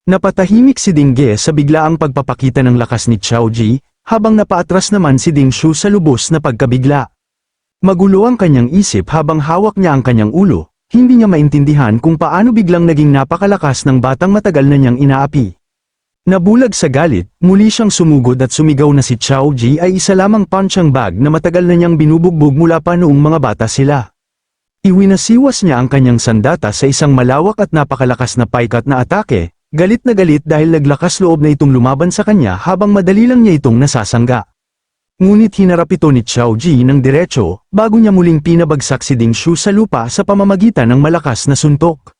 Napatahimik si Ding Ge sa biglaang pagpapakita ng lakas ni Xiao Ji, habang napaatras naman si Ding Shu sa lubos na pagkabigla. Magulo ang kanyang isip habang hawak niya ang kanyang ulo, hindi niya maintindihan kung paano biglang naging napakalakas ng batang matagal na niyang inaapi. Nabulag sa galit, muli siyang sumugod at sumigaw na si Xiao Ji ay isa lamang punching bag na matagal na niyang binubugbog mula pa noong mga bata sila. Iwinasiwas niya ang kanyang sandata sa isang malawak at napakalakas na paikat na atake, galit na galit dahil naglakas loob na itong lumaban sa kanya habang madali lang niya itong nasasangga. Ngunit hinarap ito ni Xiao Ji ng diretso, bago niya muling pinabagsak si Ding Shu sa lupa sa pamamagitan ng malakas na suntok.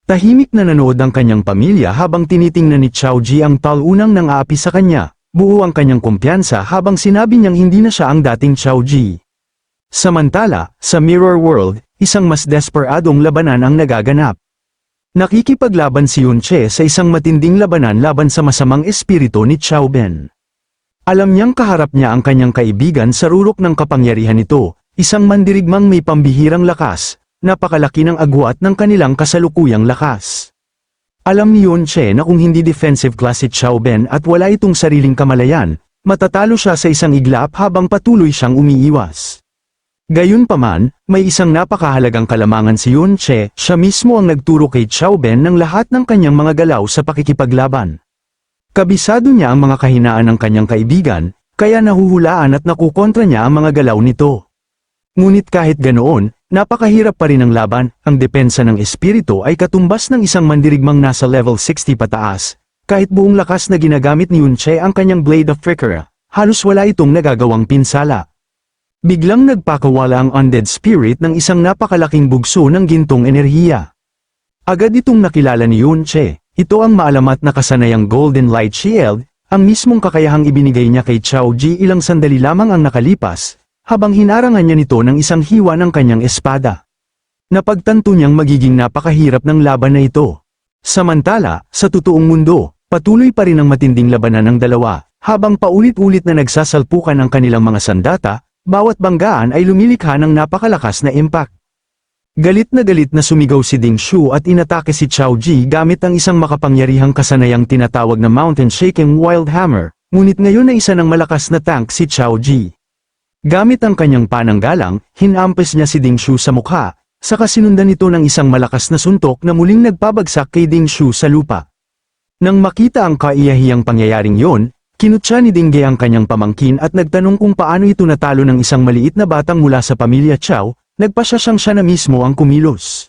Tahimik na nanood ang kanyang pamilya habang tinitingnan ni Xiao Ji ang talunang nang aapi sa kanya, buo ang kanyang kumpiyansa habang sinabi niyang hindi na siya ang dating Xiao Ji. Samantala, sa Mirror World, isang mas desperadong labanan ang nagaganap. Nakikipaglaban si Yun Che sa isang matinding labanan laban sa masamang espiritu ni Xiao Ben. Alam niyang kaharap niya ang kanyang kaibigan sa rurok ng kapangyarihan nito, isang mandirigmang may pambihirang lakas, napakalaki ng agwat ng kanilang kasalukuyang lakas. Alam ni Yun Che na kung hindi defensive class si Xiao Ben at wala itong sariling kamalayan, matatalo siya sa isang iglap habang patuloy siyang umiiwas. Gayunpaman, may isang napakahalagang kalamangan si Yun Che, siya mismo ang nagturo kay Xiao Ben ng lahat ng kanyang mga galaw sa pakikipaglaban. Kabisado niya ang mga kahinaan ng kanyang kaibigan, kaya nahuhulaan at nakukontra niya ang mga galaw nito. Ngunit kahit ganoon, napakahirap pa rin ang laban, ang depensa ng espiritu ay katumbas ng isang mandirigmang nasa level 60 pataas, kahit buong lakas na ginagamit ni Yun Che ang kanyang Blade of Frickery, halos wala itong nagagawang pinsala. Biglang nagpakawala ang undead spirit ng isang napakalaking bugso ng gintong enerhiya. Agad itong nakilala ni Yun Che. Ito ang maalamat na kasanayang Golden Light Shield, ang mismong kakayahang ibinigay niya kay Xiao Ji ilang sandali lamang ang nakalipas, habang hinarangan niya nito ng isang hiwa ng kanyang espada. Napagtanto niyang magiging napakahirap ng laban na ito. Samantala, sa totoong mundo, patuloy pa rin ang matinding labanan ng dalawa, habang paulit-ulit na nagsasalpukan ang kanilang mga sandata, bawat banggaan ay lumilikha ng napakalakas na impact. Galit na sumigaw si Ding Shu at inatake si Xiao Ji gamit ang isang makapangyarihang kasanayang tinatawag na Mountain Shaking Wild Hammer, ngunit ngayon ay isa ng malakas na tank si Xiao Ji. Gamit ang kanyang pananggalang, hinampes niya si Ding Shu sa mukha, saka sinundan nito ng isang malakas na suntok na muling nagpabagsak kay Ding Shu sa lupa. Nang makita ang kaiyahiyang pangyayaring yon, kinutya ni Ding Ge ang kanyang pamangkin at nagtanong kung paano ito natalo ng isang maliit na batang mula sa pamilya Xiao. Nagpasya siyang siya na mismo ang kumilos.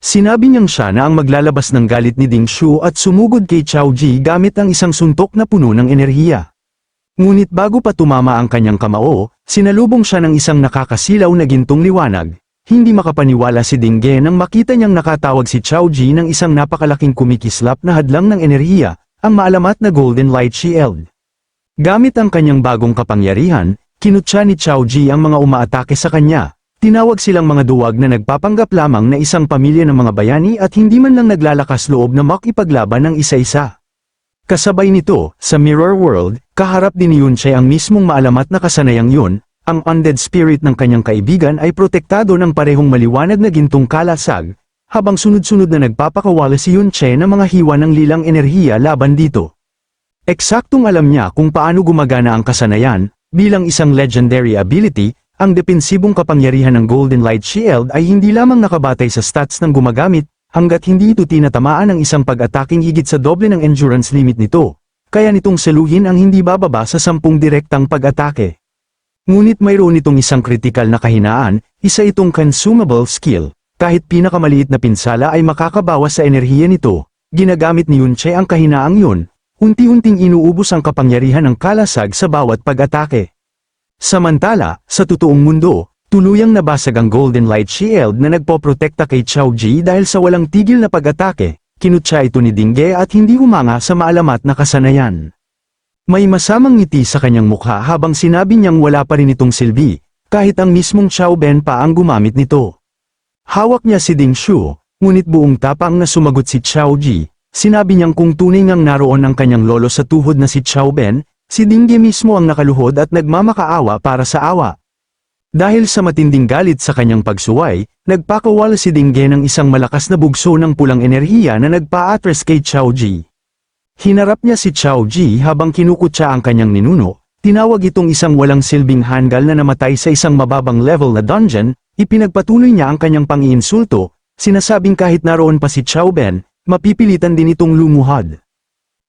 Sinabi niyang siya na ang maglalabas ng galit ni Ding Shu at sumugod kay Xiao Ji gamit ang isang suntok na puno ng enerhiya. Ngunit bago pa tumama ang kanyang kamao, sinalubong siya ng isang nakakasilaw na gintong liwanag. Hindi makapaniwala si Ding Ge nang makita niyang nakatawag si Xiao Ji ng isang napakalaking kumikislap na hadlang ng enerhiya, ang maalamat na Golden Light Shield. Gamit ang kanyang bagong kapangyarihan, kinutya ni Xiao Ji ang mga umaatake sa kanya. Tinawag silang mga duwag na nagpapanggap lamang na isang pamilya ng mga bayani at hindi man lang naglalakas loob na makipaglaban ng isa-isa. Kasabay nito, sa Mirror World, kaharap din ni Yun Che ang mismong maalamat na kasanayang yun, ang undead spirit ng kanyang kaibigan ay protektado ng parehong maliwanag na gintong kalasag, habang sunod-sunod na nagpapakawala si Yun Che ng mga hiwa ng lilang enerhiya laban dito. Eksaktong alam niya kung paano gumagana ang kasanayan, bilang isang legendary ability. Ang depensibong kapangyarihan ng Golden Light Shield ay hindi lamang nakabatay sa stats ng gumagamit, hanggat hindi ito tinatamaan ng isang pag-ataking higit sa doble ng endurance limit nito, kaya nitong saluhin ang hindi bababa sa 10 direktang pag-atake. Ngunit mayroon itong isang kritikal na kahinaan, isa itong consumable skill, kahit pinakamaliit na pinsala ay makakabawas sa enerhiya nito, ginagamit ni Yun Che ang kahinaang yun, unti-unting inuubos ang kapangyarihan ng kalasag sa bawat pag-atake. Samantala, sa totoong mundo, tuluyang nabasag ang Golden Light Shield na nagpoprotekta kay Xiao Ji dahil sa walang tigil na pag-atake, kinutya ito ni Ding Ge at hindi humanga sa maalamat na kasanayan. May masamang ngiti sa kanyang mukha habang sinabi niyang wala pa rin itong silbi, kahit ang mismong Xiao Ben pa ang gumamit nito. Hawak niya si Ding Shu, ngunit buong tapang na sumagot si Xiao Ji, sinabi niyang kung tunay ngang naroon ang kanyang lolo sa tuhod na si Xiao Ben, si Ding Ge mismo ang nakaluhod at nagmamakaawa para sa awa. Dahil sa matinding galit sa kanyang pagsuway, nagpakawala si Ding Ge ng isang malakas na bugso ng pulang enerhiya na nagpa-atras kay Xiao Ji. Hinarap niya si Chao Ji habang kinukutsa ang kanyang ninuno, tinawag itong isang walang silbing hanggal na namatay sa isang mababang level na dungeon, ipinagpatuloy niya ang kanyang pang-iinsulto, sinasabing kahit naroon pa si Chao Ben, mapipilitan din itong lumuhad.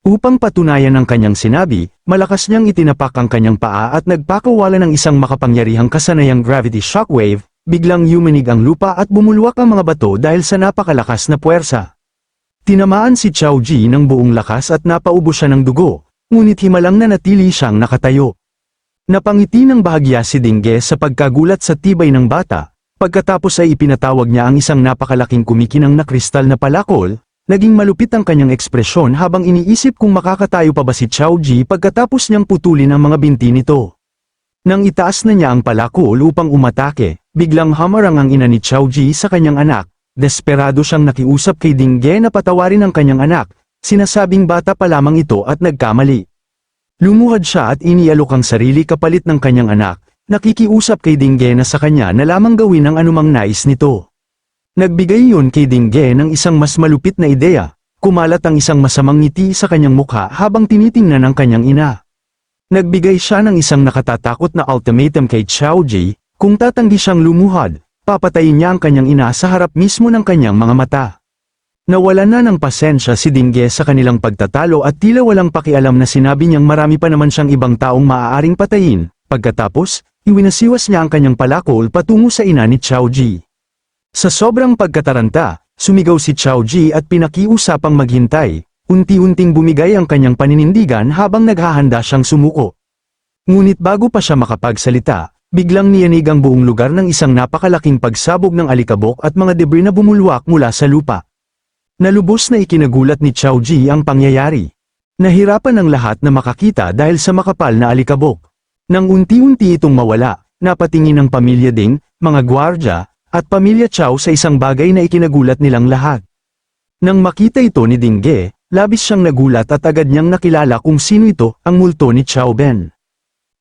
Upang patunayan ang kanyang sinabi, malakas niyang itinapak ang kanyang paa at nagpakawala ng isang makapangyarihang kasanayang gravity shockwave, biglang yumanig ang lupa at bumulwak ang mga bato dahil sa napakalakas na puwersa. Tinamaan si Chao Ji ng buong lakas at napaubo siya ng dugo, ngunit himalang nanatili siyang nakatayo. Napangiti ng bahagya si Dingge sa pagkagulat sa tibay ng bata, pagkatapos ay ipinatawag niya ang isang napakalaking kumikinang na kristal na palakol. Naging malupit ang kanyang ekspresyon habang iniisip kung makakatayo pa ba si Chao Ji pagkatapos niyang putulin ang mga binti nito. Nang itaas na niya ang palakol upang umatake, biglang hamarang ang ina ni Chao Ji sa kanyang anak. Desperado siyang nakiusap kay Dingge na patawarin ang kanyang anak, sinasabing bata pa lamang ito at nagkamali. Lumuhad siya at inialok ang sarili kapalit ng kanyang anak, nakikiusap kay Dingge na sa kanya na lamang gawin ang anumang nais nito. Nagbigay yun kay Dingge ng isang mas malupit na ideya, kumalat ang isang masamang ngiti sa kanyang mukha habang tinitingnan ang kanyang ina. Nagbigay siya ng isang nakatatakot na ultimatum kay Chao Ji, kung tatanggi siyang lumuhad, papatayin niya ang kanyang ina sa harap mismo ng kanyang mga mata. Nawalan na ng pasensya si Dingge sa kanilang pagtatalo at tila walang pakialam na sinabi niyang marami pa naman siyang ibang taong maaaring patayin, pagkatapos, iwinasiwas niya ang kanyang palakol patungo sa ina ni Chao Ji. Sa sobrang pagkataranta, sumigaw si Chao Ji at pinakiusapang maghintay, unti-unting bumigay ang kanyang paninindigan habang naghahanda siyang sumuko. Ngunit bago pa siya makapagsalita, biglang niyanig ang buong lugar ng isang napakalaking pagsabog ng alikabok at mga debris na bumulwak mula sa lupa. Nalubos na ikinagulat ni Chao Ji ang pangyayari. Nahirapan ang lahat na makakita dahil sa makapal na alikabok. Nang unti-unti itong mawala, napatingin ang pamilya Ding, mga gwardya, at pamilya Chao sa isang bagay na ikinagulat nilang lahat. Nang makita ito ni Dingge, labis siyang nagulat at agad niyang nakilala kung sino ito, ang multo ni Chao Ben.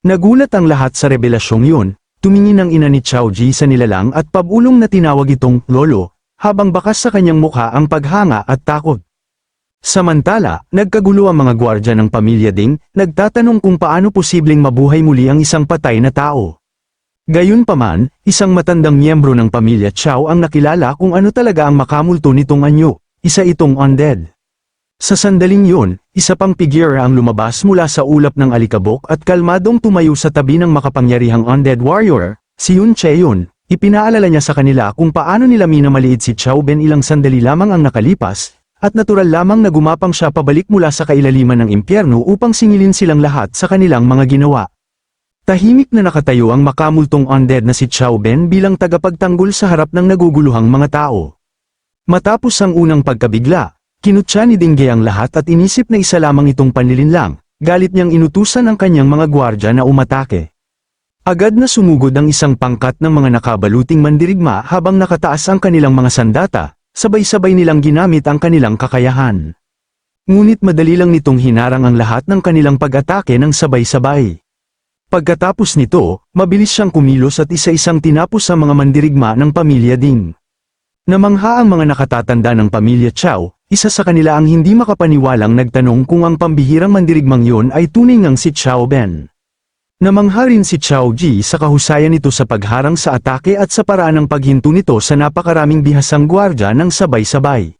Nagulat ang lahat sa revelasyong yun, tumingin ang ina ni Chao Ji sa nilalang at pabulong na tinawag itong lolo, habang bakas sa kanyang mukha ang paghanga at takot. Samantala, nagkagulo ang mga gwardya ng pamilya Ding, nagtatanong kung paano posibleng mabuhay muli ang isang patay na tao. Gayunpaman, isang matandang miyembro ng pamilya Chao ang nakilala kung ano talaga ang makamulto nitong anyo, isa itong undead. Sa sandaling yun, isa pang figure ang lumabas mula sa ulap ng alikabok at kalmadong tumayo sa tabi ng makapangyarihang undead warrior, si Yun Cheon. Ipinaalala niya sa kanila kung paano nila minamaliit si Chao Ben ilang sandali lamang ang nakalipas, at natural lamang na gumapang siya pabalik mula sa kailaliman ng impyerno upang singilin silang lahat sa kanilang mga ginawa. Tahimik na nakatayo ang makamultong undead na si Chao Ben bilang tagapagtanggol sa harap ng naguguluhang mga tao. Matapos ang unang pagkabigla, kinutya ni Dingge ang lahat at inisip na isa lamang itong panlilinlang, galit niyang inutusan ang kanyang mga gwardya na umatake. Agad na sumugod ang isang pangkat ng mga nakabaluting mandirigma habang nakataas ang kanilang mga sandata, sabay-sabay nilang ginamit ang kanilang kakayahan. Ngunit madali lang nitong hinarang ang lahat ng kanilang pag-atake ng sabay-sabay. Pagkatapos nito, mabilis siyang kumilos at isa-isang tinapos sa mga mandirigma ng pamilya Ding. Namangha ang mga nakatatanda ng pamilya Chao, isa sa kanila ang hindi makapaniwalang nagtanong kung ang pambihirang mandirigmang yon ay tunay ngang si Chao Ben. Namangha rin si Chao Ji sa kahusayan nito sa pagharang sa atake at sa paraan ng paghinto nito sa napakaraming bihasang gwardya ng sabay-sabay.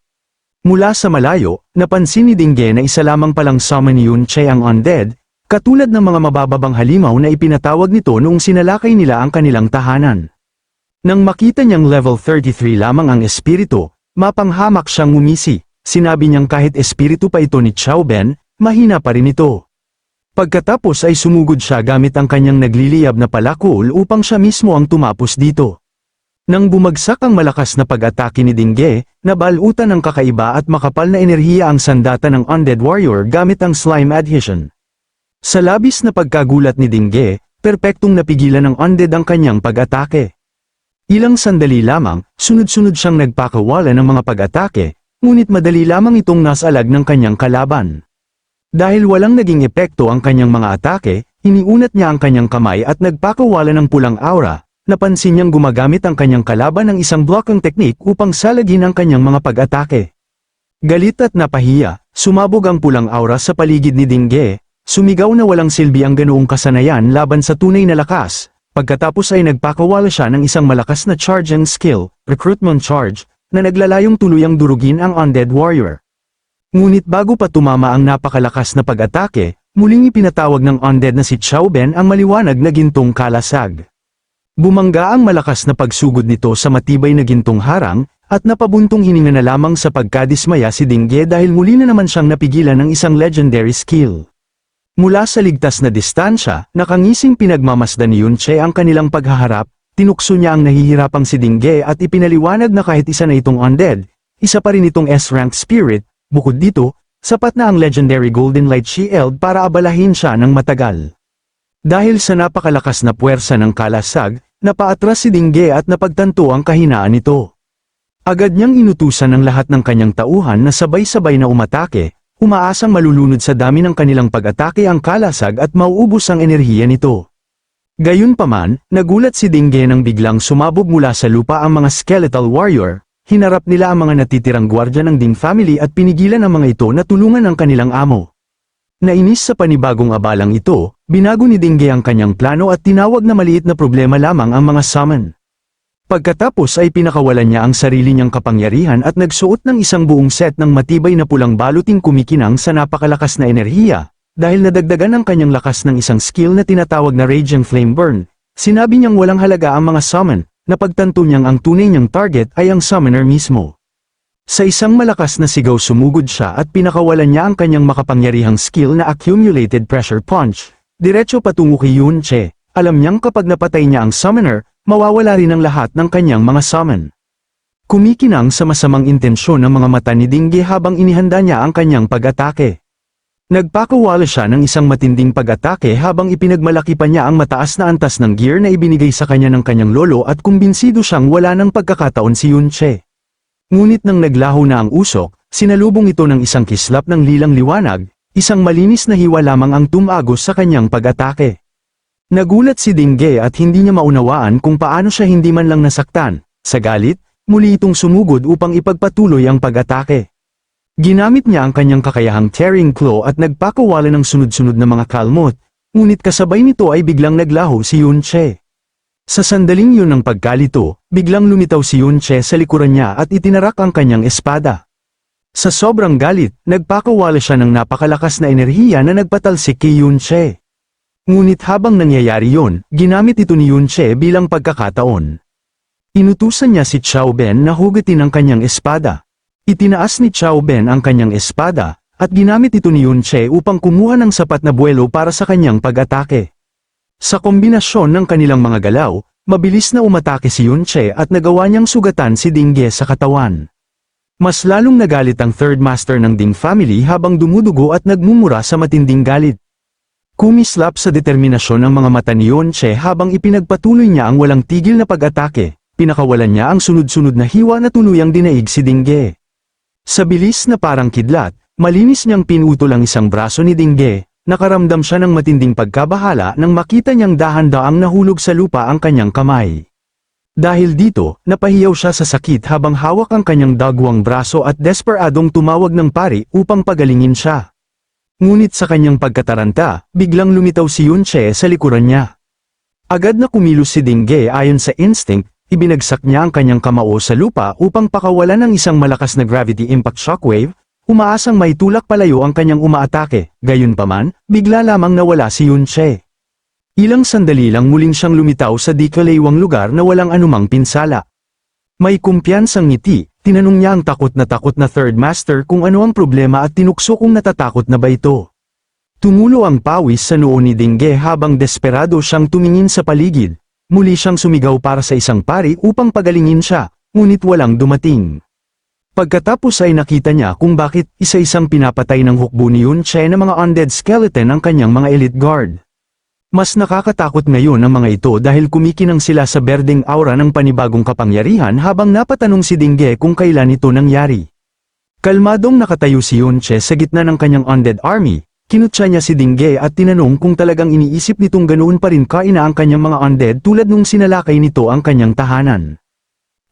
Mula sa malayo, napansin ni Dingge na isa lamang palang summon ni Yun Che ang undead, katulad ng mga mabababang halimaw na ipinatawag nito noong sinalakay nila ang kanilang tahanan. Nang makita niyang level 33 lamang ang espiritu, mapanghamak siyang ngumisi, sinabi niyang kahit espiritu pa ito ni Chao Ben, mahina pa rin ito. Pagkatapos ay sumugod siya gamit ang kanyang nagliliyab na palakol upang siya mismo ang tumapos dito. Nang bumagsak ang malakas na pag-atake ni Dingge, nabalutan ng kakaiba at makapal na enerhiya ang sandata ng undead warrior gamit ang slime adhesion. Sa labis na pagkagulat ni Dingge, perpektong napigilan ng undead ang kanyang pag-atake. Ilang sandali lamang, sunod-sunod siyang nagpakawala ng mga pag-atake, ngunit madali lamang itong nasalag ng kanyang kalaban. Dahil walang naging epekto ang kanyang mga atake, iniunat niya ang kanyang kamay at nagpakawala ng pulang aura, napansin niyang gumagamit ang kanyang kalaban ng isang blocking technique upang salagin ang kanyang mga pag-atake. Galit at napahiya, sumabog ang pulang aura sa paligid ni Dingge, sumigaw na walang silbi ang ganoong kasanayan laban sa tunay na lakas, pagkatapos ay nagpakawala siya ng isang malakas na charge and skill, recruitment charge, na naglalayong tuluyang durugin ang undead warrior. Ngunit bago pa tumama ang napakalakas na pag-atake, muling ipinatawag ng undead na si Xiaoben ang maliwanag na gintong kalasag. Bumangga ang malakas na pagsugod nito sa matibay na gintong harang, at napabuntong hininga na lamang sa pagkadismaya si Dingge dahil muli na naman siyang napigilan ng isang legendary skill. Mula sa ligtas na distansya, nakangising pinagmamasdan ni Yunche ang kanilang paghaharap, tinukso niya ang nahihirapang si Dingge at ipinaliwanag na kahit isa na itong undead, isa pa rin itong S-rank spirit, bukod dito, sapat na ang legendary Golden Light Shield para abalahin siya ng matagal. Dahil sa napakalakas na puwersa ng kalasag, napaatras si Dingge at napagtanto ang kahinaan nito. Agad niyang inutusan ng lahat ng kanyang tauhan na sabay-sabay na umatake, umaasang malulunod sa dami ng kanilang pag-atake ang kalasag at mauubos ang enerhiya nito. Gayunpaman, nagulat si Dingge nang biglang sumabog mula sa lupa ang mga skeletal warrior, hinarap nila ang mga natitirang gwardya ng Ding family at pinigilan ang mga ito na tulungan ang kanilang amo. Nainis sa panibagong abalang ito, binago ni Dingge ang kanyang plano at tinawag na maliit na problema lamang ang mga summon. Pagkatapos ay pinakawalan niya ang sarili niyang kapangyarihan at nagsuot ng isang buong set ng matibay na pulang baluting kumikinang sa napakalakas na enerhiya, dahil nadagdagan ang kanyang lakas ng isang skill na tinatawag na Raging Flame Burn. Sinabi niyang walang halaga ang mga summon, napagtanto niyang ang tunay niyang target ay ang summoner mismo. Sa isang malakas na sigaw sumugod siya at pinakawalan niya ang kanyang makapangyarihang skill na Accumulated Pressure Punch, diretso patungo kay Yunche. Alam niyang kapag napatay niya ang summoner, mawawala rin ang lahat ng kanyang mga summon. Kumikinang sa masamang intensyon ng mga mata ni Dingge habang inihanda niya ang kanyang pag-atake. Nagpakawala siya ng isang matinding pag-atake habang ipinagmalaki pa niya ang mataas na antas ng gear na ibinigay sa kanya ng kanyang lolo at kumbinsido siyang wala ng pagkakataon si Yunche. Ngunit nang naglaho na ang usok, sinalubong ito ng isang kislap ng lilang liwanag, isang malinis na hiwa lamang ang tumagos sa kanyang pag-atake. Nagulat si Dingge at hindi niya maunawaan kung paano siya hindi man lang nasaktan. Sa galit, muli itong sumugod upang ipagpatuloy ang pag-atake. Ginamit niya ang kanyang kakayahang tearing claw at nagpakawala ng sunod-sunod na mga kalmot, ngunit kasabay nito ay biglang naglaho si Yunche. Sa sandaling yun ng pagkalito, biglang lumitaw si Yunche sa likuran niya at itinarak ang kanyang espada. Sa sobrang galit, nagpakawala siya ng napakalakas na enerhiya na nagpatalsik kay Yunche. Ngunit habang nangyayari yon, ginamit ito ni Yunche bilang pagkakataon. Inutusan niya si Xiaoben na hugatin ang kanyang espada. Itinaas ni Xiaoben ang kanyang espada, at ginamit ito ni Yunche upang kumuha ng sapat na buwelo para sa kanyang pag-atake. Sa kombinasyon ng kanilang mga galaw, mabilis na umatake si Yunche at nagawa niyang sugatan si Dingge sa katawan. Mas lalong nagalit ang third master ng Ding family habang dumudugo at nagmumura sa matinding galit. Kumislap sa determinasyon ng mga mata ni Yunche habang ipinagpatuloy niya ang walang tigil na pag-atake, pinakawalan niya ang sunod-sunod na hiwa na tuluyang dinaig si Dingge. Sa bilis na parang kidlat, malinis niyang pinutol ang isang braso ni Dingge, nakaramdam siya ng matinding pagkabahala nang makita niyang dahan-daang nahulog sa lupa ang kanyang kamay. Dahil dito, napahiyaw siya sa sakit habang hawak ang kanyang dagwang braso at desperadong tumawag ng pari upang pagalingin siya. Ngunit sa kanyang pagkataranta, biglang lumitaw si Yunche sa likuran niya. Agad na kumilos si Dingge ayon sa instinct, ibinagsak niya ang kanyang kamao sa lupa upang pakawalan ng isang malakas na gravity impact shockwave, umaasang may tulak palayo ang kanyang umaatake. Gayunpaman, bigla lamang nawala si Yunche. Ilang sandali lang muling siyang lumitaw sa di kalawang lugar na walang anumang pinsala. May kumpiyansang ngiti, tinanong niya ang takot na third master kung ano ang problema at tinukso kung natatakot na ba ito. Tumulo ang pawis sa noo ni Dingge habang desperado siyang tumingin sa paligid. Muli siyang sumigaw para sa isang pari upang pagalingin siya, ngunit walang dumating. Pagkatapos ay nakita niya kung bakit isa-isang pinapatay ng hukbo ni Yunche na mga undead skeleton ang kanyang mga elite guard. Mas nakakatakot ngayon ang mga ito dahil kumikinang sila sa berdeng aura ng panibagong kapangyarihan habang napatanong si Dingge kung kailan ito nangyari. Kalmadong nakatayo si Yunche sa gitna ng kanyang undead army, kinutya niya si Dingge at tinanong kung talagang iniisip nitong ganoon pa rin kaina ang kanyang mga undead tulad nung sinalakay nito ang kanyang tahanan.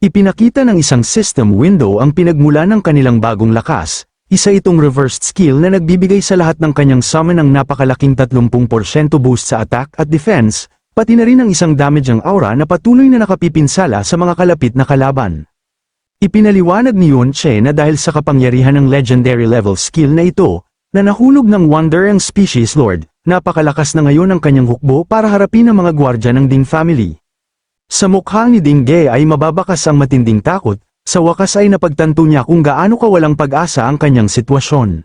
Ipinakita ng isang system window ang pinagmula ng kanilang bagong lakas, isa itong reversed skill na nagbibigay sa lahat ng kanyang summon ng napakalaking 30% boost sa attack at defense, pati na rin ang isang damage ang aura na patuloy na nakapipinsala sa mga kalapit na kalaban. Ipinaliwanag ni Yunche na dahil sa kapangyarihan ng legendary level skill na ito, na nahulog ng Wonder ang Species Lord, napakalakas na ngayon ang kanyang hukbo para harapin ang mga gwardya ng Ding family. Sa mukha ni Ding Ge ay mababakas ang matinding takot, sa wakas ay napagtanto niya kung gaano kawalang pag-asa ang kanyang sitwasyon.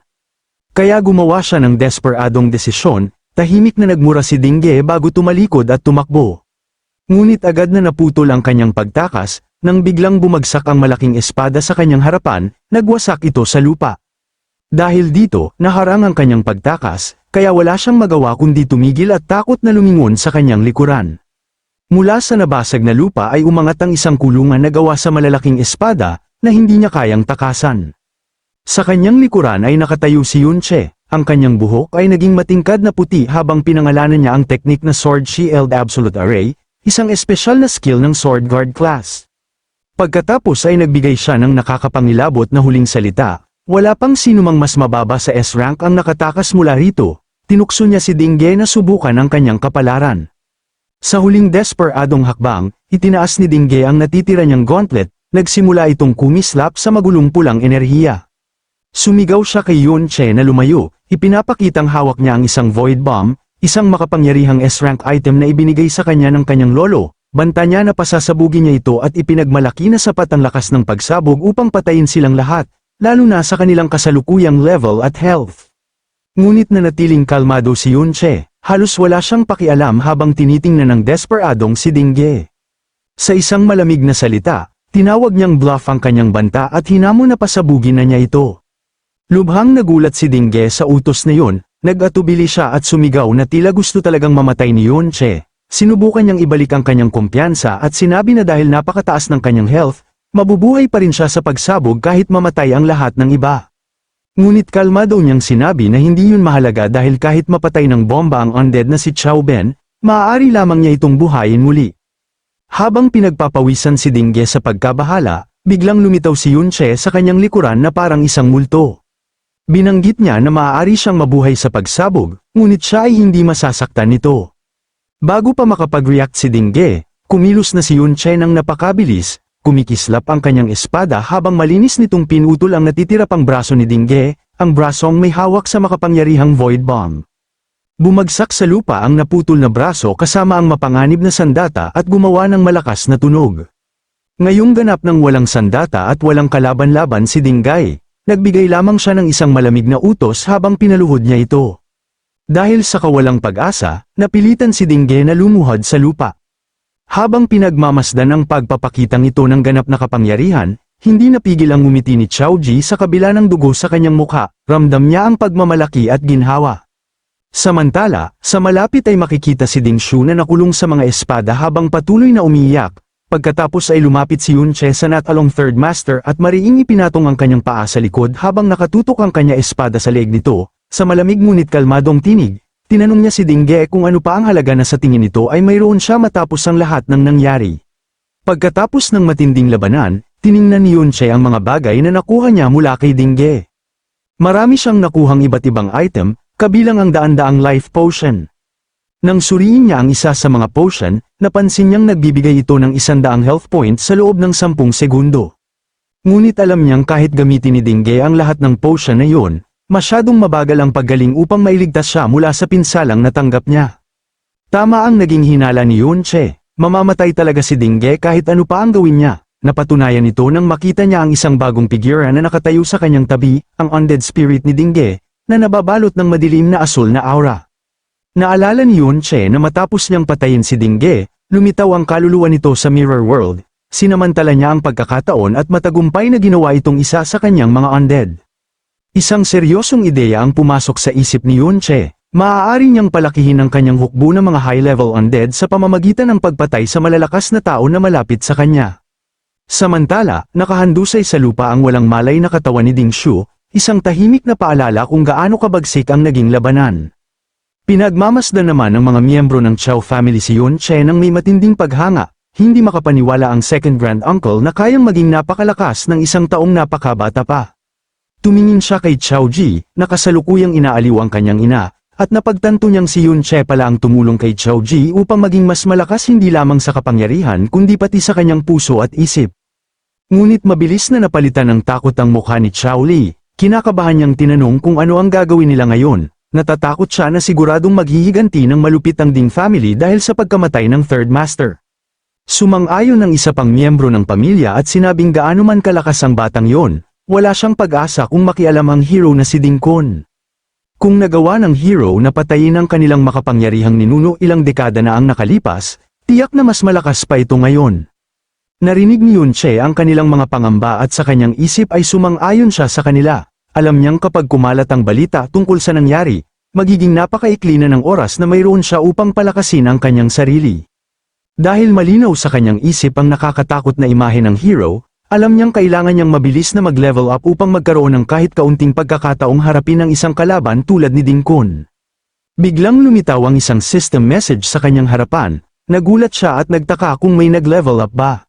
Kaya gumawa siya ng desperadong desisyon, tahimik na nagmura si Ding Ge bago tumalikod at tumakbo. Ngunit agad na naputol ang kanyang pagtakas, nang biglang bumagsak ang malaking espada sa kanyang harapan, nagwasak ito sa lupa. Dahil dito, naharang ang kanyang pagtakas, kaya wala siyang magawa kundi tumigil at takot na lumingon sa kanyang likuran. Mula sa nabasag na lupa ay umangat ang isang kulungan na gawa sa malalaking espada, na hindi niya kayang takasan. Sa kanyang likuran ay nakatayo si Yunche, ang kanyang buhok ay naging matingkad na puti habang pinangalanan niya ang teknik na Sword Shield Absolute Array, isang espesyal na skill ng Sword Guard class. Pagkatapos ay nagbigay siya ng nakakapangilabot na huling salita, wala pang sinumang mas mababa sa S-rank ang nakatakas mula rito, tinukso niya si Ding Ge na subukan ang kanyang kapalaran. Sa huling desperadong hakbang, itinaas ni Ding Ge ang natitira niyang gauntlet, nagsimula itong kumislap sa magulong pulang enerhiya. Sumigaw siya kay Yunche na lumayo, ipinapakitang hawak niya ang isang Void Bomb, isang makapangyarihang S-rank item na ibinigay sa kanya ng kanyang lolo, banta niya na pasasabugin niya ito at ipinagmalaki na sapat ang lakas ng pagsabog upang patayin silang lahat, lalo na sa kanilang kasalukuyang level at health. Ngunit nanatiling kalmado si Yunche, halos wala siyang pakialam habang tinitingnan ng desperadong si Ding Ge. Sa isang malamig na salita, tinawag niyang bluff ang kanyang banta at hinamon na pasabugin na niya ito. Lubhang nagulat si Ding Ge sa utos na yun, nag-atubili siya at sumigaw na tila gusto talagang mamatay ni Yunche. Sinubukan niyang ibalik ang kanyang kumpiyansa at sinabi na dahil napakataas ng kanyang health, mabubuhay pa rin siya sa pagsabog kahit mamatay ang lahat ng iba. Ngunit kalmado niyang sinabi na hindi yun mahalaga dahil kahit mapatay ng bomba ang undead na si Xiao Ben, maaari lamang niya itong buhayin muli. Habang pinagpapawisan si Ding Ge sa pagkabahala, biglang lumitaw si Yunche sa kanyang likuran na parang isang multo. Binanggit niya na maaari siyang mabuhay sa pagsabog, ngunit siya ay hindi masasaktan nito. Bago pa makapag-react si Ding Ge, kumilos na si Yunche ng napakabilis, kumikislap ang kanyang espada habang malinis nitong pinutol ang natitira pang braso ni Ding Ge, ang brasong may hawak sa makapangyarihang Void Bomb. Bumagsak sa lupa ang naputol na braso kasama ang mapanganib na sandata at gumawa ng malakas na tunog. Ngayong ganap ng walang sandata at walang kalaban-laban si Ding Ge, nagbigay lamang siya ng isang malamig na utos habang pinaluhod niya ito. Dahil sa kawalang pag-asa, napilitan si Ding Ge na lumuhod sa lupa. Habang pinagmamasdan ang pagpapakitang ito ng ganap na kapangyarihan, hindi napigil ang ngumiti ni Xiao Ji sa kabila ng dugo sa kanyang mukha, ramdam niya ang pagmamalaki at ginhawa. Samantala, sa malapit ay makikita si Ding Shu na nakulong sa mga espada habang patuloy na umiiyak, pagkatapos ay lumapit si Yunche sa Natalong Third Master at mariing ipinatong ang kanyang paa sa likod habang nakatutok ang kanya espada sa leeg nito, sa malamig ngunit kalmadong tinig. Tinanong niya si Ding Ge kung ano pa ang halaga na sa tingin nito ay mayroon siya matapos ang lahat ng nangyari. Pagkatapos ng matinding labanan, tiningnan ni Yunche ang mga bagay na nakuha niya mula kay Ding Ge. Marami siyang nakuhang iba't ibang item, kabilang ang daan-daang life potion. Nang suriin niya ang isa sa mga potion, napansin niyang nagbibigay ito ng 100 health points sa loob ng 10 segundo. Ngunit alam niyang kahit gamitin ni Ding Ge ang lahat ng potion na iyon, masyadong mabagal ang paggaling upang mailigtas siya mula sa pinsalang natanggap niya. Tama ang naging hinala ni Yunche, mamamatay talaga si Ding Ge kahit ano pa ang gawin niya. Napatunayan ito nang makita niya ang isang bagong figura na nakatayo sa kanyang tabi, ang undead spirit ni Ding Ge, na nababalot ng madilim na asul na aura. Naalala ni Yunche na matapos niyang patayin si Ding Ge, lumitaw ang kaluluwa nito sa Mirror World, sinamantala niya ang pagkakataon at matagumpay na ginawa itong isa sa kanyang mga undead. Isang seryosong ideya ang pumasok sa isip ni Yunche, maaari niyang palakihin ang kanyang hukbo ng mga high-level undead sa pamamagitan ng pagpatay sa malalakas na tao na malapit sa kanya. Samantala, nakahandusay sa lupa ang walang malay na katawan ni Ding Shu, isang tahimik na paalala kung gaano kabagsik ang naging labanan. Pinagmamasdan naman ng mga miyembro ng Xiao family si Yunche nang may matinding paghanga, hindi makapaniwala ang second grand uncle na kayang maging napakalakas ng isang taong napakabata pa. Tumingin siya kay Xiao Ji, na kasalukuyang inaaliw ang kanyang ina, at napagtanto niyang si Yun Che pala ang tumulong kay Xiao Ji upang maging mas malakas hindi lamang sa kapangyarihan kundi pati sa kanyang puso at isip. Ngunit mabilis na napalitan ng takot ang mukha ni Xiao Li, kinakabahan niyang tinanong kung ano ang gagawin nila ngayon. Natatakot siya na siguradong maghihiganti ng malupit ang Ding family dahil sa pagkamatay ng Third Master. Sumang-ayon ng isa pang miyembro ng pamilya at sinabing gaano man kalakas ang batang yon, wala siyang pag-asa kung makialam ang hero na si Ding Kun. Kung nagawa ng hero na patayin ang kanilang makapangyarihang ninuno ilang dekada na ang nakalipas, tiyak na mas malakas pa ito ngayon. Narinig ni Yun Che ang kanilang mga pangamba at sa kanyang isip ay sumang-ayon siya sa kanila. Alam niyang kapag kumalat ang balita tungkol sa nangyari, magiging napakaikli na ng oras na mayroon siya upang palakasin ang kanyang sarili. Dahil malinaw sa kanyang isip ang nakakatakot na imahe ng hero, alam niyang kailangan niyang mabilis na mag-level up upang magkaroon ng kahit kaunting pagkakataong harapin ang isang kalaban tulad ni Ding Kun. Biglang lumitaw ang isang system message sa kanyang harapan, nagulat siya at nagtaka kung may nag-level up ba.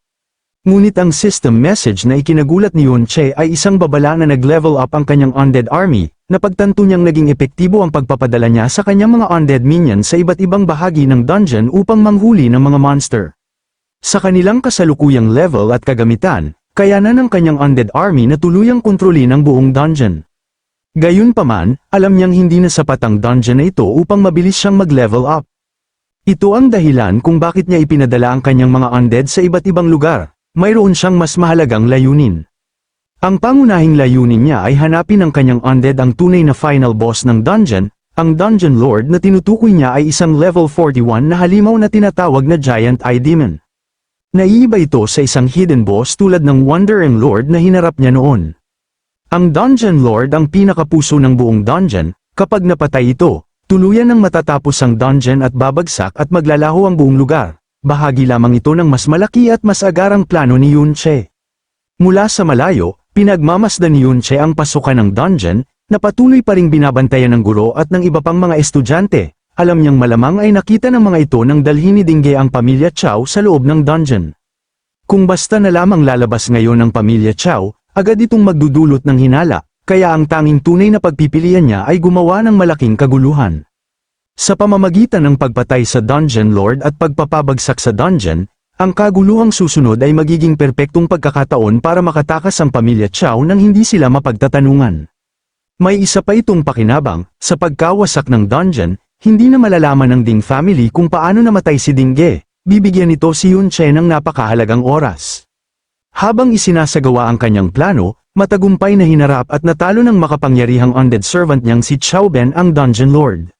Ngunit ang system message na ikinagulat ni Yun Che ay isang babala na nag-level up ang kanyang undead army, napagtanto niyang naging epektibo ang pagpapadala niya sa kanyang mga undead minions sa iba't ibang bahagi ng dungeon upang manghuli ng mga monster. Sa kanilang kasalukuyang level at kagamitan, kayanan ng kanyang undead army na tuluyang kontrolin ang buong dungeon. Gayunpaman, alam niyang hindi na sapat ang dungeon na ito upang mabilis siyang mag-level up. Ito ang dahilan kung bakit niya ipinadala ang kanyang mga undead sa iba't ibang lugar. Mayroon siyang mas mahalagang layunin. Ang pangunahing layunin niya ay hanapin ng kanyang undead ang tunay na final boss ng dungeon, ang Dungeon Lord na tinutukoy niya ay isang level 41 na halimaw na tinatawag na Giant Eye Demon. Naiiba ito sa isang hidden boss tulad ng Wandering Lord na hinarap niya noon. Ang Dungeon Lord ang pinakapuso ng buong dungeon, kapag napatay ito, tuluyan ng matatapos ang dungeon at babagsak at maglalaho ang buong lugar. Bahagi lamang ito ng mas malaki at mas agarang plano ni Yun Che. Mula sa malayo, pinagmamasdan ni Yun Che ang pasukan ng dungeon, na patuloy pa ring binabantayan ng guro at ng iba pang mga estudyante. Alam niyang malamang ay nakita ng mga ito nang dalhin ni Dingge ang pamilya Chow sa loob ng dungeon. Kung basta na lamang lalabas ngayon ang pamilya Chow, agad itong magdudulot ng hinala, kaya ang tanging tunay na pagpipilian niya ay gumawa ng malaking kaguluhan. Sa pamamagitan ng pagpatay sa Dungeon Lord at pagpapabagsak sa dungeon, ang kaguluhang susunod ay magiging perpektong pagkakataon para makatakas ang pamilya Chow nang hindi sila mapagtatanungan. May isa pa itong pakinabang, sa pagkawasak ng dungeon, hindi na malalaman ng Ding family kung paano namatay si Dingge, bibigyan nito si Yun Che ng napakahalagang oras. Habang isinasagawa ang kanyang plano, matagumpay na hinarap at natalo ng makapangyarihang undead servant niyang si Xiao Ben ang Dungeon Lord.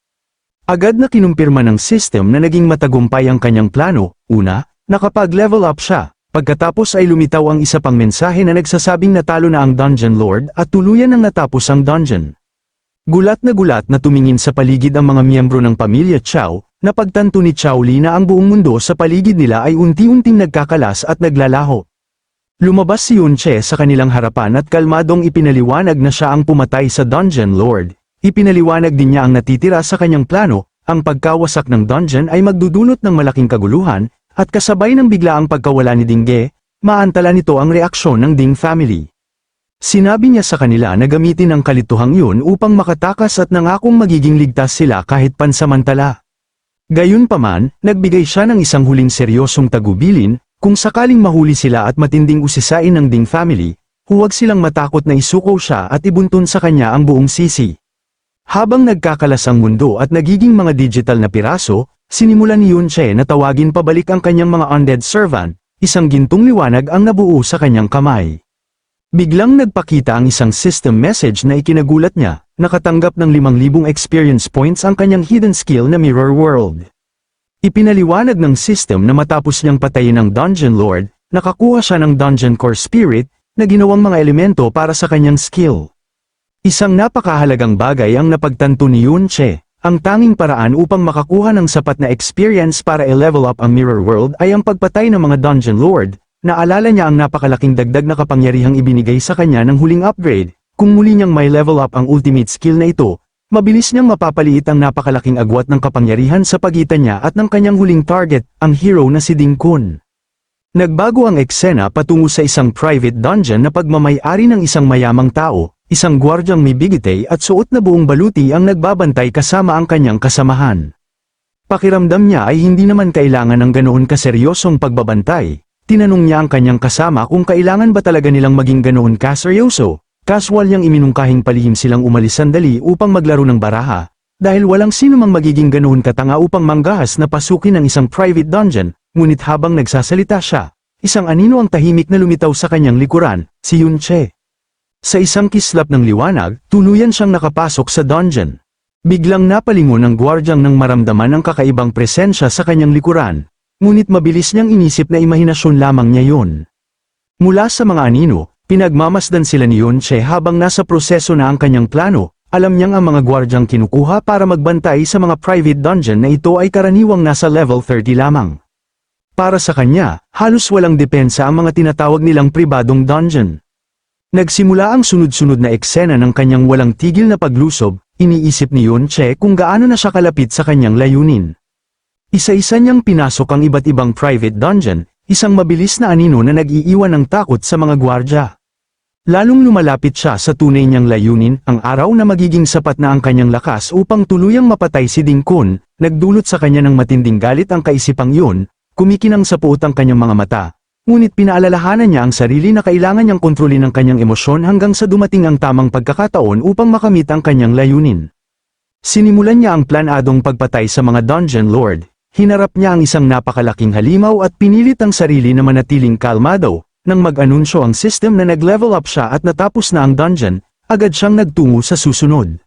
Agad na kinumpirma ng system na naging matagumpay ang kanyang plano. Una, nakapag-level up siya. Pagkatapos ay lumitaw ang isa pang mensahe na nagsasabing natalo na ang Dungeon Lord at tuluyan nang natapos ang dungeon. Gulat na tumingin sa paligid ang mga miyembro ng pamilya Chow, napagtanto ni Xiao Li na ang buong mundo sa paligid nila ay unti-unting nagkakalas at naglalaho. Lumabas si Yun Che sa kanilang harapan at kalmadong ipinaliwanag na siya ang pumatay sa Dungeon Lord. Ipinaliwanag din niya ang natitira sa kanyang plano, ang pagkawasak ng dungeon ay magdudulot ng malaking kaguluhan, at kasabay ng biglaang pagkawala ni Dingge, maantala nito ang reaksyon ng Ding family. Sinabi niya sa kanila na gamitin ang kalituhang yun upang makatakas at nangakong magiging ligtas sila kahit pansamantala. Gayunpaman, nagbigay siya ng isang huling seryosong tagubilin, kung sakaling mahuli sila at matinding usisain ng Ding family, huwag silang matakot na isuko siya at ibuntun sa kanya ang buong sisi. Habang nagkakalas ang mundo at nagiging mga digital na piraso, sinimulan ni Yun Che na tawagin pabalik ang kanyang mga undead servant, isang gintong liwanag ang nabuo sa kanyang kamay. Biglang nagpakita ang isang system message na ikinagulat niya, nakatanggap ng 5,000 experience points ang kanyang hidden skill na Mirror World. Ipinaliwanag ng system na matapos niyang patayin ang Dungeon Lord, nakakuha siya ng Dungeon Core Spirit, na ginawang mga elemento para sa kanyang skill. Isang napakahalagang bagay ang napagtanto ni Yun Che, ang tanging paraan upang makakuha ng sapat na experience para i-level up ang Mirror World ay ang pagpatay ng mga Dungeon Lord. Naalala niya ang napakalaking dagdag na kapangyarihang ibinigay sa kanya ng huling upgrade, kung muli niyang may level up ang ultimate skill na ito, mabilis niyang mapapaliit ang napakalaking agwat ng kapangyarihan sa pagitan niya at ng kanyang huling target, ang hero na si Ding Kun. Nagbago ang eksena patungo sa isang private dungeon na pagmamay-ari ng isang mayamang tao, isang gwardyang may bigite at suot na buong baluti ang nagbabantay kasama ang kanyang kasamahan. Pakiramdam niya ay hindi naman kailangan ng ganoon kaseryosong pagbabantay. Tinanong niya ang kanyang kasama kung kailangan ba talaga nilang maging ganoon kaseryoso. Casual niyang iminungkahing palihim silang umalis sandali upang maglaro ng baraha, dahil walang sino mang magiging ganoon katanga upang manggahas na pasukin ng isang private dungeon. Ngunit habang nagsasalita siya, isang anino ang tahimik na lumitaw sa kanyang likuran, si Yunche. Sa isang kislap ng liwanag, tuluyan siyang nakapasok sa dungeon. Biglang napalingon ang gwardyang nang maramdaman ang kakaibang presensya sa kanyang likuran, ngunit mabilis niyang inisip na imahinasyon lamang niya yun. Mula sa mga anino, pinagmamasdan sila ni Yunche habang nasa proseso na ang kanyang plano. Alam niyang ang mga gwardyang kinukuha para magbantay sa mga private dungeon na ito ay karaniwang nasa level 30 lamang. Para sa kanya, halos walang depensa ang mga tinatawag nilang pribadong dungeon. Nagsimula ang sunod-sunod na eksena ng kanyang walang tigil na paglusob, iniisip ni Yunche kung gaano na siya kalapit sa kanyang layunin. Isa-isa niyang pinasok ang iba't ibang private dungeon, isang mabilis na anino na nag-iiwan ng takot sa mga gwardya. Lalong lumalapit siya sa tunay niyang layunin, ang araw na magiging sapat na ang kanyang lakas upang tuluyang mapatay si Ding Kun, nagdulot sa kanya ng matinding galit ang kaisipang yun. Kumikinang sa puot ang kanyang mga mata, ngunit pinaalalahanan niya ang sarili na kailangan niyang kontrolin ang kanyang emosyon hanggang sa dumating ang tamang pagkakataon upang makamit ang kanyang layunin. Sinimulan niya ang planadong pagpatay sa mga dungeon lord, hinarap niya ang isang napakalaking halimaw at pinilit ang sarili na manatiling kalmado. Nang mag-anunsyo ang system na nag-level up siya at natapos na ang dungeon, agad siyang nagtungo sa susunod.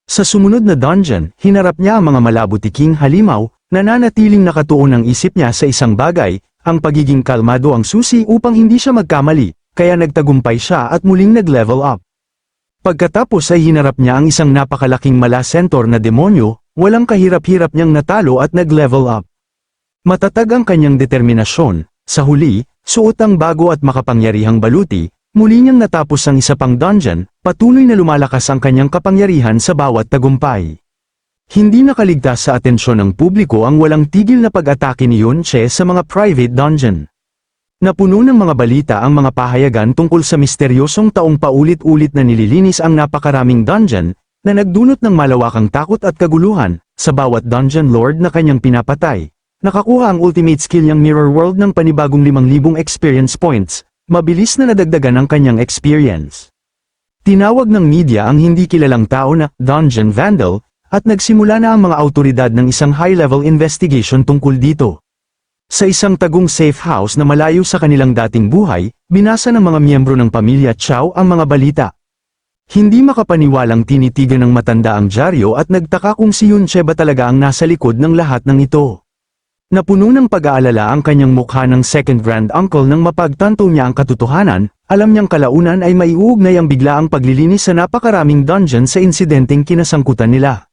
Sa sumunod na dungeon, hinarap niya ang mga malabutiking halimaw, nananatiling nakatuon ang isip niya sa isang bagay, ang pagiging kalmado ang susi upang hindi siya magkamali, kaya nagtagumpay siya at muling nag-level up. Pagkatapos ay hinarap niya ang isang napakalaking malasentor na demonyo, walang kahirap-hirap niyang natalo at nag-level up. Matatag ang kanyang determinasyon, sa huli, suot ang bago at makapangyarihang baluti, muli niyang natapos ang isa pang dungeon, patuloy na lumalakas ang kanyang kapangyarihan sa bawat tagumpay. Hindi nakaligtas sa atensyon ng publiko ang walang tigil na pag-atake ni Yunche sa mga private dungeon. Napuno ng mga balita ang mga pahayagan tungkol sa misteryosong taong paulit-ulit na nililinis ang napakaraming dungeon, na nagdulot ng malawakang takot at kaguluhan, sa bawat dungeon lord na kanyang pinapatay. Nakakuha ang ultimate skill niyang Mirror World ng panibagong 5,000 experience points, mabilis na nadagdagan ang kanyang experience. Tinawag ng media ang hindi kilalang tao na Dungeon Vandal, at nagsimula na ang mga awtoridad ng isang high-level investigation tungkol dito. Sa isang tagong safe house na malayo sa kanilang dating buhay, binasa ng mga miyembro ng pamilya Chow ang mga balita. Hindi makapaniwalang tinitigan ng matanda ang dyaryo at nagtaka kung si Yunche ba talaga ang nasa likod ng lahat ng ito. Napuno ng pag-aalala ang kanyang mukha ng second grand uncle nang mapagtanto niya ang katotohanan, alam niyang kalaunan ay maiuugnay ang biglaang paglilinis sa napakaraming dungeon sa insidenteng kinasangkutan nila.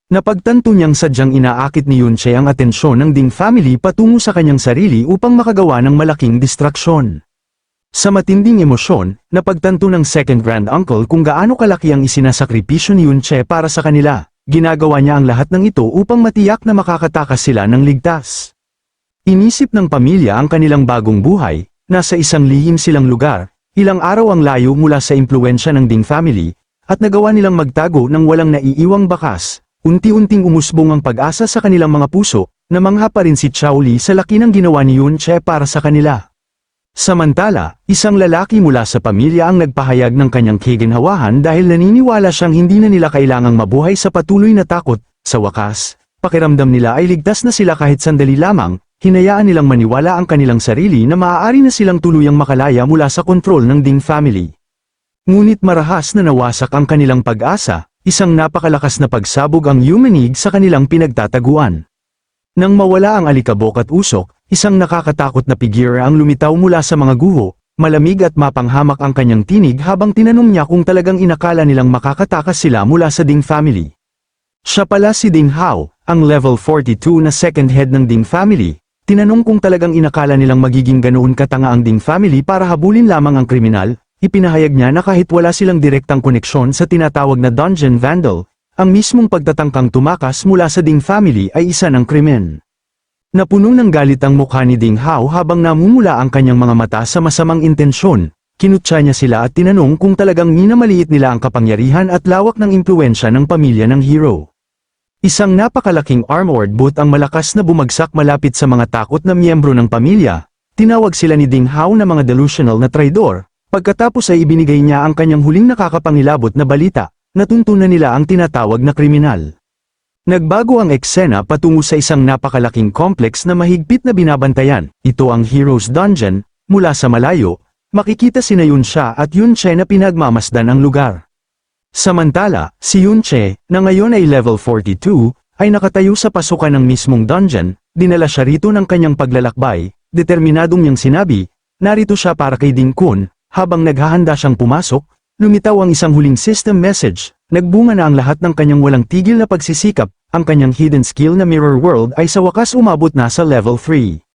Napagtanto niyang sadyang inaakit ni Yunche ang atensyon ng Ding family patungo sa kanyang sarili upang makagawa ng malaking distraksyon. Sa matinding emosyon, napagtanto ng second grand uncle kung gaano kalaki ang isinasakripisyo ni Yunche para sa kanila. Ginagawa niya ang lahat ng ito upang matiyak na makakatakas sila ng ligtas. Inisip ng pamilya ang kanilang bagong buhay, nasa isang lihim silang lugar, ilang araw ang layo mula sa impluwensya ng Ding family, at nagawa nilang magtago ng walang naiiwang bakas. Unti-unting umusbong ang pag-asa sa kanilang mga puso, namangha pa rin si Chao Li sa laki ng ginawa ni Yunche para sa kanila. Samantala, isang lalaki mula sa pamilya ang nagpahayag ng kanyang kaginhawahan dahil naniniwala siyang hindi na nila kailangang mabuhay sa patuloy na takot. Sa wakas, pakiramdam nila ay ligtas na sila kahit sandali lamang, hinayaan nilang maniwala ang kanilang sarili na maaari na silang tuluyang makalaya mula sa kontrol ng Ding family. Ngunit marahas na nawasak ang kanilang pag-asa, isang napakalakas na pagsabog ang yumanig sa kanilang pinagtataguan. Nang mawala ang alikabok at usok, isang nakakatakot na figure ang lumitaw mula sa mga guho, malamig at mapanghamak ang kanyang tinig habang tinanong niya kung talagang inakala nilang makakatakas sila mula sa Ding family. Siya pala si Ding Hao, ang level 42 na second head ng Ding family. Tinanong kung talagang inakala nilang magiging ganoon katanga ang Ding family para habulin lamang ang kriminal. Ipinahayag niya na kahit wala silang direktang koneksyon sa tinatawag na Dungeon Vandal, ang mismong pagtatangkang tumakas mula sa Ding family ay isa ng krimen. Napuno ng galit ang mukha ni Ding Hao habang namumula ang kanyang mga mata sa masamang intensyon. Kinutya niya sila at tinanong kung talagang minamaliit nila ang kapangyarihan at lawak ng impluwensya ng pamilya ng hero. Isang napakalaking armored boot ang malakas na bumagsak malapit sa mga takot na miyembro ng pamilya. Tinawag sila ni Ding Hao na mga delusional na traidor. Pagkatapos ay ibinigay niya ang kanyang huling nakakapangilabot na balita. Natuntunan nila ang tinatawag na kriminal. Nagbago ang eksena patungo sa isang napakalaking complex na mahigpit na binabantayan. Ito ang Hero's Dungeon. Mula sa malayo, makikita sina Yunxia at Yunche na pinagmamasdan ang lugar. Samantala, si Yunche, na ngayon ay level 42, ay nakatayo sa pasukan ng mismong dungeon. Dinala siya rito ng kanyang paglalakbay. Determinadong niyang sinabi, narito siya para kay Ding Kun. Habang naghahanda siyang pumasok, lumitaw ang isang huling system message. Nagbunga na ang lahat ng kanyang walang tigil na pagsisikap. Ang kanyang hidden skill na Mirror World ay sa wakas umabot na sa level 3.